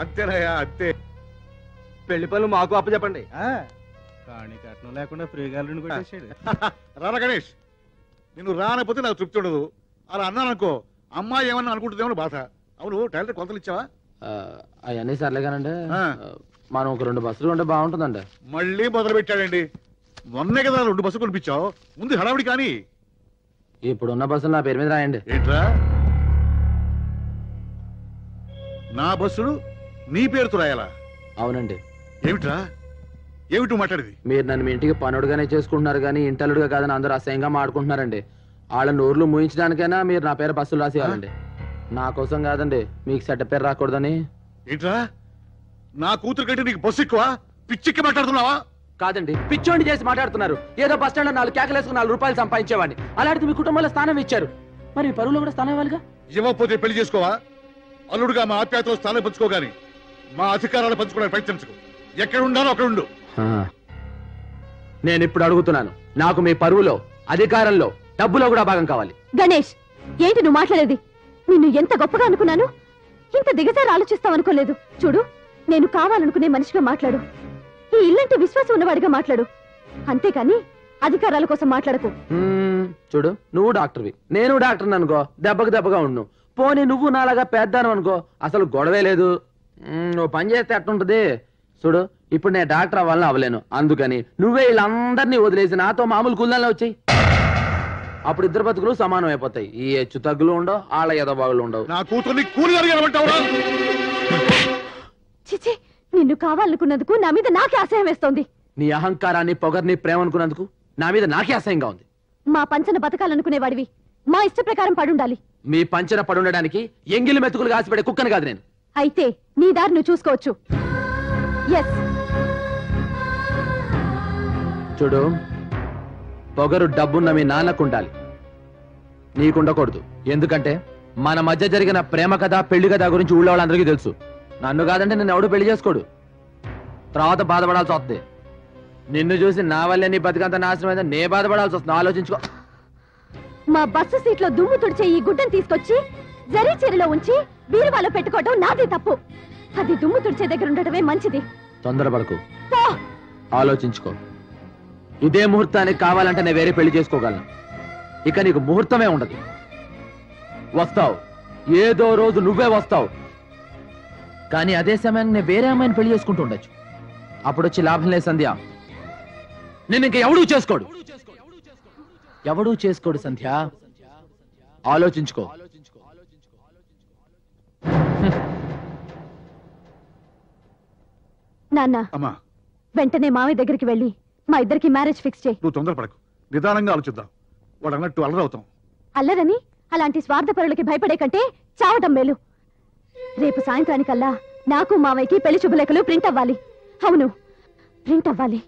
అంతేనయ్యా, అంతే. పెళ్లి పనులు మాకు అప్పచెప్పండి. కానీ కట్నం లేకుండా ఫ్రీగా కొట్టేసాడు. రారా గణేష్, నిన్ను రానపోతే నాకు తృప్తి ఉండదు. అలా అన్నాననుకో, అమ్మాయి ఏమన్నా అనుకుంటుందేమో బాధ. అవును, టైలర్ కొలతలు ఇచ్చావా? అవన్నీ సర్లేగానండి, మనం ఒక 2 బస్సులు ఉంటే బాగుంటుందండి. మళ్ళీ మొదలు పెట్టాడండి. మొన్నే కదా 2 బస్సులు కొనిపించావు, ముందు హడావిడి. కానీ ఇప్పుడున్న బస్సులు నా పేరు మీద రాయండి. ఏంట్రా? నా బస్సులు నీ పేరుతో రాయాలా? అవునండి. ఏమిట్రా, ఏమిటి మాట్లాడేది? మీరు నన్ను మీ ఇంటికి పనుడుగానే చేసుకుంటున్నారు కానీ ఇంటలుడుగా కాదని అందరూ అసహ్యంగా మాడుకుంటున్నారండి. వాళ్ళ నోర్లు మూయించడానికైనా మీరు నా పేరు బస్సులు రాసేయాలండి. నా కోసం కాదండి, మీకు చెడ్డ పేరు రాకూడదని. ఏంట్రా, నా కూతురు కంటే నీకు బస్సు ఎక్కువ? పిచ్చిక్కి మాట్లాడుతున్నావా? కాదండి, పిచ్చోండి చేసి మాట్లాడుతున్నారు. ఏదో బస్ స్టాండ్ లో 4 కేకలేసుకుని 4 రూపాయలు సంపాదించేవాడిని. అలాంటిది మీ కుటుంబంలో స్థానం ఇచ్చారు, మరి మీ పరువులో కూడా స్థానం ఇవ్వాలిగా. ఇవ్వకపోతే పెళ్లి చేసుకోవా? అల్లుడుగా మా ఆప్యాయతలో స్థానం పంచుకోగాని మా అధికారాలు పంచుకోవడానికి ప్రయత్నించకు. ఎక్కడ ఉండాలో అక్కడ ఉండు. నేను ఇప్పుడు అడుగుతున్నాను, నాకు మీ పరువులో, అధికారంలో, డబ్బులో కూడా భాగం కావాలి. గణేష్, ఏంటి నువ్వు మాట్లాడేది? నిన్ను ఎంత గొప్పగా అనుకున్నాను, ఇంత దిగజారి ఆలోచిస్తావు అనుకోలేదు. చూడు, నేను కావాలనుకునే మనిషిగా మాట్లాడు, ఈ ఇల్లంటే విశ్వాసం ఉన్నవాడిగా మాట్లాడు, అంతేకాని అధికారాల కోసం మాట్లాడకు. చూడు, నువ్వు డాక్టర్వి, నేను డాక్టర్ అనుకో, దెబ్బగా ఉండు. పోనీ నువ్వు నాలాగా పెద్దాను అనుకో, అసలు గొడవే లేదు. నువ్వు పని చేస్తే ఎట్టుంటది? చూడు, ఇప్పుడు నేను డాక్టర్ అవ్వాలని అవ్వలేను, అందుకని నువ్వే వీళ్ళందరినీ వదిలేసి నాతో మామూలు కుల్లాల్లో వచ్చాయి. అప్పుడు 2 బతుకులు సమానం అయిపోతాయి. ఈ హెచ్చు తగ్గులు ఉండవు, వాళ్ళ ఎదబాగులు ఉండవు. నా కూతుర్ని చిచి, నిన్ను కావాలనుకున్నందుకు నా మీద నాకే అసహ్యం వేస్తోంది. నీ అహంకారాన్ని, పొగర్ని, ప్రేమ అనుకున్నందుకు నా మీద నాకే అసహ్యంగా ఉంది. మా పంచన బతకాలనుకునేవాడివి మా ఇష్ట ప్రకారం పడుండాలి. మీ పంచన పడుండడానికి ఎంగిలి మెతుకులు కాసిపడే కుక్కను కాదు నేను. అయితే నీ దారి నువ్వు చూసుకోవచ్చు. చూడు, పొగరు డబ్బున్న మీ నాన్నకుండాలి, నీకుండకూడదు. ఎందుకంటే మన మధ్య జరిగిన ప్రేమ కథ, పెళ్లి కథ గురించి ఊళ్ళో వాళ్ళందరికీ తెలుసు. నన్ను కాదంటే నేను ఎవడు పెళ్లి చేసుకోడు. తర్వాత బాధపడాల్సి వస్తుంది. నిన్ను చూసి నా వల్లే నీ బతికంత నాశనం అయితే నే బాధపడాల్సి వస్తుంది. ఆలోచించుకో. మా బస్సు సీట్లో దుమ్ము తుడిచే ఈ గుడ్డను తీసుకొచ్చి జరీ చీరలో ఉంచి బీరువాలో పెట్టుకోవడం నాది తప్పు. అది దుమ్ము తుడిచే దగ్గర ఉండటమే మంచిది. తొందరపడకు, ఆలోచించుకో. ఇదే ముహూర్తానికి కావాలంటే నేను వేరే పెళ్లి చేసుకోగలను. ఇక నీకు ముహూర్తమే ఉండదు. వస్తావు, ఏదో రోజు నువ్వే వస్తావు. కానీ అదే సమయానికి నేను వేరే అమ్మాయిని పెళ్లి చేసుకుంటూ ఉండొచ్చు. అప్పుడు వచ్చి లాభం లేదు సంధ్య. నేను ఇంక ఎవడూ చేసుకోడు. ఎవడూ చేసుకోడు సంధ్య. ఆలోచించుకో. నాన్న, అమ్మా వెంటనే మావయ్య దగ్గరికి వెళ్ళి మా ఇద్దరికి మ్యారేజ్ ఫిక్స్ చేయి. నువ్వు తొందరపడకు, నిదానంగా ఆలోచిద్దాం. వాడు అన్నట్టు అలరవుతాం. అల్లరని అలాంటి స్వార్థపరులకి భయపడే కంటే చావటం మేలు. రేపు సాయంత్రానికల్లా నాకు మావయ్యకి పెళ్లి శుభలేఖలు ప్రింట్ అవ్వాలి. అవును, ప్రింట్ అవ్వాలి.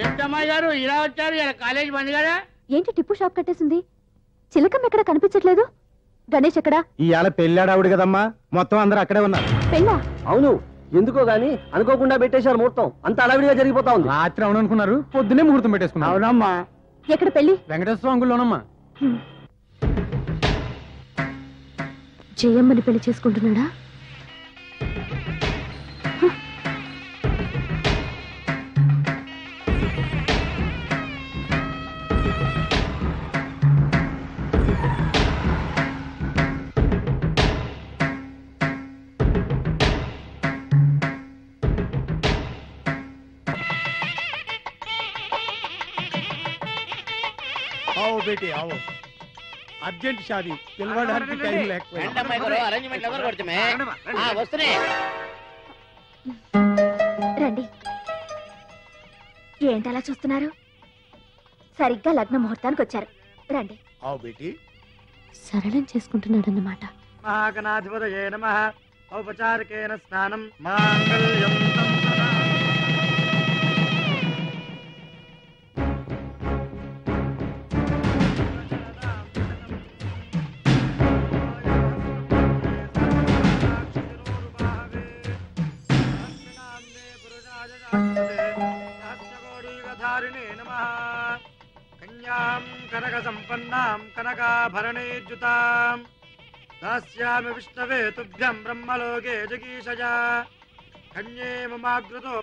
ఏంటమ్మాయి గారు ఇలా వచ్చారు? ఇలా కాలేజ్ బంద్ కదా? ఏంటి టిప్పు షాప్ కట్టేసింది? చిలకం ఎక్కడ కనిపించట్లేదు. గణేష్ ఎక్కడా? ఇవాళ పెళ్ళాడావుడు కదమ్మా, మొత్తం అందరూ అక్కడే ఉన్నారు. పెళ్ళా? అవును, ఎందుకో గాని అనుకోకుండా పెట్టేశారు ముహూర్తం. అంత అడవిడిగా జరిగిపోతా ఉంది. రాత్రి అవును అనుకున్నారు, పొద్దునే ముహూర్తం పెట్టేసుకున్నారు. అవునమ్మా. ఎక్కడ పెళ్లి? వెంకటేశ్వర అంగుల్లోనమ్మా. జయమ్మని పెళ్లి చేసుకుంటున్నాడా? आओ बेटे आओ, अर्जेंट शादी పిలవడానికి టైం లేకపోయింది. రండి. ఏంటలా చూస్తున్నారు? సరిగ్గా లగ్న ముహూర్తానికి వచ్చారు. రండి. आओ बेटी. సరళం చేసుకుంటున్నాడన్నమాట. మహాగణాధిపతయే నమః. ఔపచారికేన స్నానం మాంగళ్యం కనక సంపన్నాం కనకాభరణేర్జుతాం దాస్యామి విష్ణవే తుభ్యం బ్రహ్మలోకే జగీషజా కన్యే మమాగ్రతో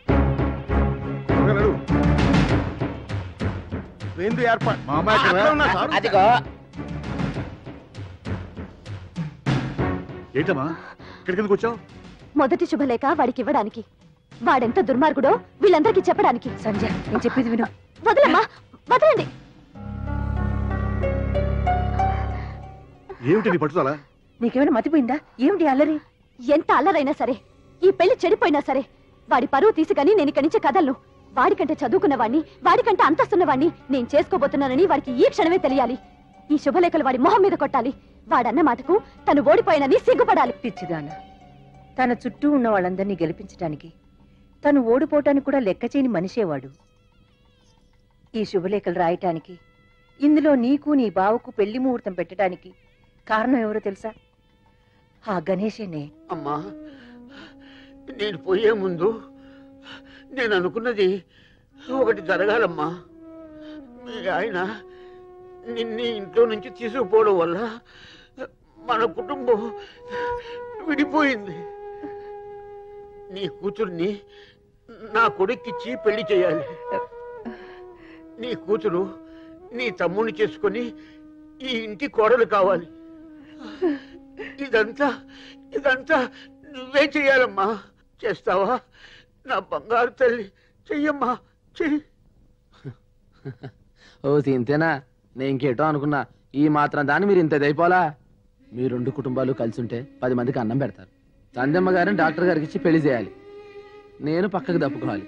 వేందు ఏర్పాటు. అదిగో ఏంటమ్మా ఇక్కడికి ఎందుకు వచ్చావు? మొదటి శుభలేఖ వాడికి ఇవ్వడానికి. వాడెంత దుర్మార్గుడో వీళ్ళందరికీ చెప్పడానికి. సంజయ్, నేను చెప్పేది విను. వదలమ్మా, వదలండి. ఏమిటి నీ పట్టుదల? నీకేమైనా మతిపోయిందా? ఏమిటి అల్లరి? ఎంత అల్లరైనా సరే, ఈ పెళ్లి చెడిపోయినా సరే, వాడి పరువు తీసుకని నేను ఇక్కడి నుంచి కదలను. వాడికంటే చదువుకున్నవాణ్ణి, వాడికంటే అంతస్తున్నవాణ్ణి నేను చేసుకోబోతున్నానని వాడికి ఈ క్షణమే తెలియాలి. ఈ శుభలేఖలు వాడి మొహం మీద కొట్టాలి. వాడన్న మాటకు తను ఓడిపోయినని సిగ్గుపడాలి. పిచ్చిదాన, తన చుట్టూ ఉన్న వాళ్ళందరినీ గెలిపించటానికి తను ఓడిపోవటానికి కూడా లెక్క చేయని మనిషేవాడు. ఈ శుభలేఖలు రాయటానికి, ఇందులో నీకు నీ బావకు పెళ్లి ముహూర్తం పెట్టడానికి కారణం ఎవరో తెలుసా? ఆ గణేశేనే. అమ్మా, నేను పోయే ముందు నేను అనుకున్నది ఒకటి జరగాలమ్మా. మీ ఆయన నిన్ను ఇంట్లో నుంచి తీసుకుపోవడం వల్ల మన కుటుంబం విడిపోయింది. నీ కూతుర్ని నా కొడుక్కిచ్చి పెళ్లి చేయాలి. నీ కూతురు నీ తమ్ముడిని చేసుకొని ఈ ఇంటి కోడలు కావాలి. ఇదంతా ఇదంతా నువ్వే చెయ్యాలమ్మా. చేస్తావా నా బంగారు తల్లి? చెయ్యమ్మా, చెయ్యి. ఓ ఇంతేనా? నేను ఇంకేటో అనుకున్నా. ఈ మాత్రం దాన్ని మీరు ఇంత దైపోలా? మీ రెండు కుటుంబాలు కలిసి ఉంటే 10 మందికి అన్నం పెడతారు. సందమ్మ గారిని డాక్టర్ గారికి ఇచ్చి పెళ్లి చేయాలి. నేను పక్కకు తప్పుకోవాలి.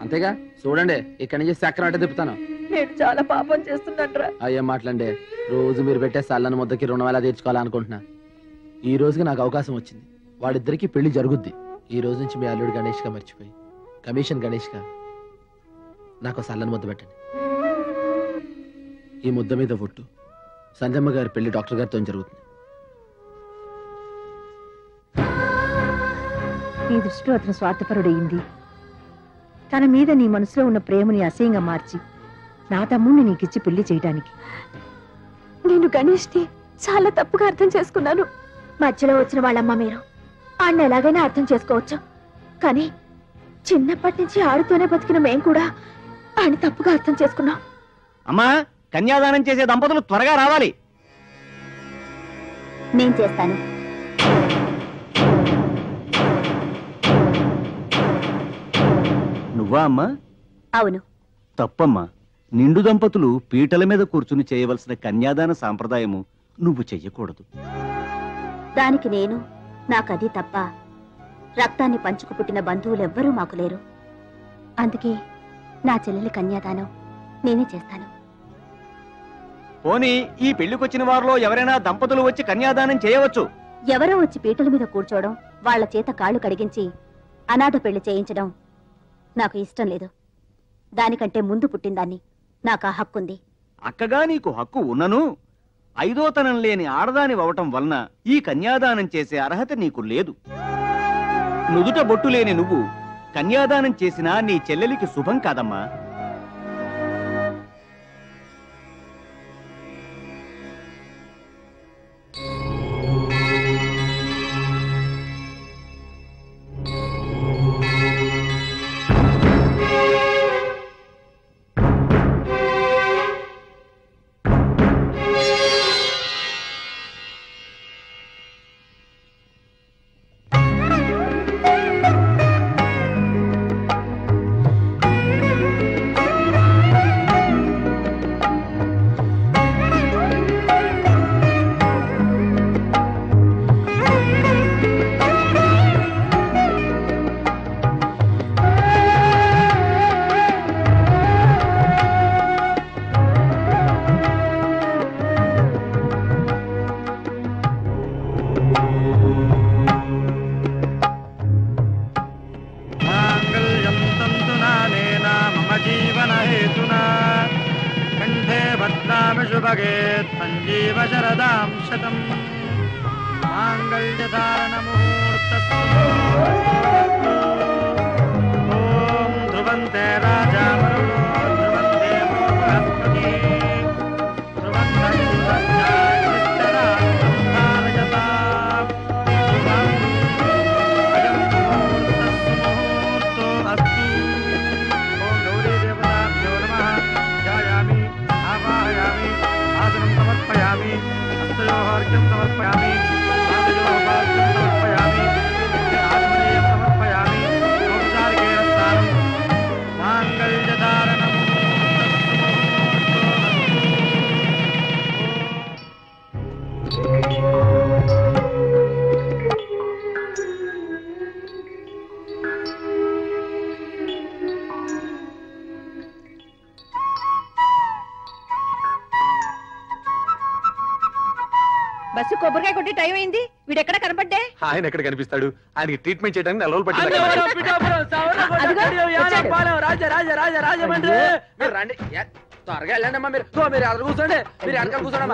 అంతేగా చూడండి, ఇక్కడి నుంచి చక్రం అంటే తిప్పుతాను. నేను చాలా పాపం చేస్తున్నట్రా. అయ్యే మాటలండి, రోజు మీరు పెట్టే సల్లని ముద్దకి రుణం ఎలా తీర్చుకోవాలనుకుంటున్నా. ఈ రోజుకి నాకు అవకాశం వచ్చింది. వాడిద్దరికి పెళ్లి జరుగుద్ది. ఈ రోజు నుంచి మీ అల్లుడు గణేష్గా మర్చిపోయి కమిషన్ గణేష్గా నాకు సల్లని ముద్ద పెట్టండి. ఈ ముద్ద మీద ఒట్టు, సంజమ్మ గారి పెళ్లి డాక్టర్ గారితో జరుగుతుంది. నీ దృష్టిలో అతను స్వార్థపరుడయింది. తన మీద నీ మనసులో ఉన్న ప్రేమని అసహ్యంగా మార్చి నా తమ్ముడిని నీకిచ్చి పెళ్లి చేయడానికి. నేను గణేష్ని చాలా తప్పుగా అర్థం చేసుకున్నాను. మధ్యలో వచ్చిన వాళ్ళమ్మ మీరు ఆడిని ఎలాగైనా అర్థం చేసుకోవచ్చు, కానీ చిన్నప్పటి నుంచి ఆడుతూనే బతికిన మేం కూడా ఆయన తప్పుగా అర్థం చేసుకున్నాం. అమ్మా, కన్యాదానం చేసే దంపతులు త్వరగా రావాలి. నేను చేస్తాను. నువ్వా అమ్మా? అవును. తప్పమ్మా. నిండు దంపతులు పీటల మీద కూర్చుని చేయవలసిన కన్యాదాన సాంప్రదాయము నువ్వు చెయ్యకూడదు. దానికి నేను నాకది తప్ప రక్తాన్ని పంచుకు పుట్టిన బంధువులెవ్వరూ మాకు లేరు. అందుకే నా చెల్లెలి కన్యాదానం నేనే చేస్తాను. పోనీ ఈ పెళ్లికొచ్చిన వారిలో ఎవరైనా దంపతులు వచ్చి కన్యాదానం చేయవచ్చు. ఎవరో వచ్చి పీటల మీద కూర్చోవడం, వాళ్ల చేత కాళ్ళు కడిగించి అనాథ పెళ్లి చేయించడం నాకు ఇష్టం లేదు. దానికంటే ముందు పుట్టిందాన్ని నాకు ఆ హక్కుంది. అక్కగా నీకు హక్కు ఉన్నను, ఐదోతనం లేని ఆడదాని అవటం వలన ఈ కన్యాదానం చేసే అర్హత నీకు లేదు. నుదుట బొట్టు లేని నువ్వు కన్యాదానం చేసినా నీ చెల్లెలికి శుభం కాదమ్మా. संजीव शरदां शतम् मांगल्यधारणमुहूर्तस्तु ओम ध्रुवन्ते राजा ध्रुवन्ते बृहस्पति బస్సు కొబ్బరికాయ కొట్టి టైం అయింది. వీడెక్కడ కనపడ్డే? ఆయన ఎక్కడ కనిపిస్తాడు? ఆయనకి ట్రీట్మెంట్ చేయడానికి నెలలు పట్టింది. త్వరగా వెళ్ళండి అమ్మా. మీరు ఎక్కడ కూర్చోండి. మీరు ఎక్కడ కూర్చోండి.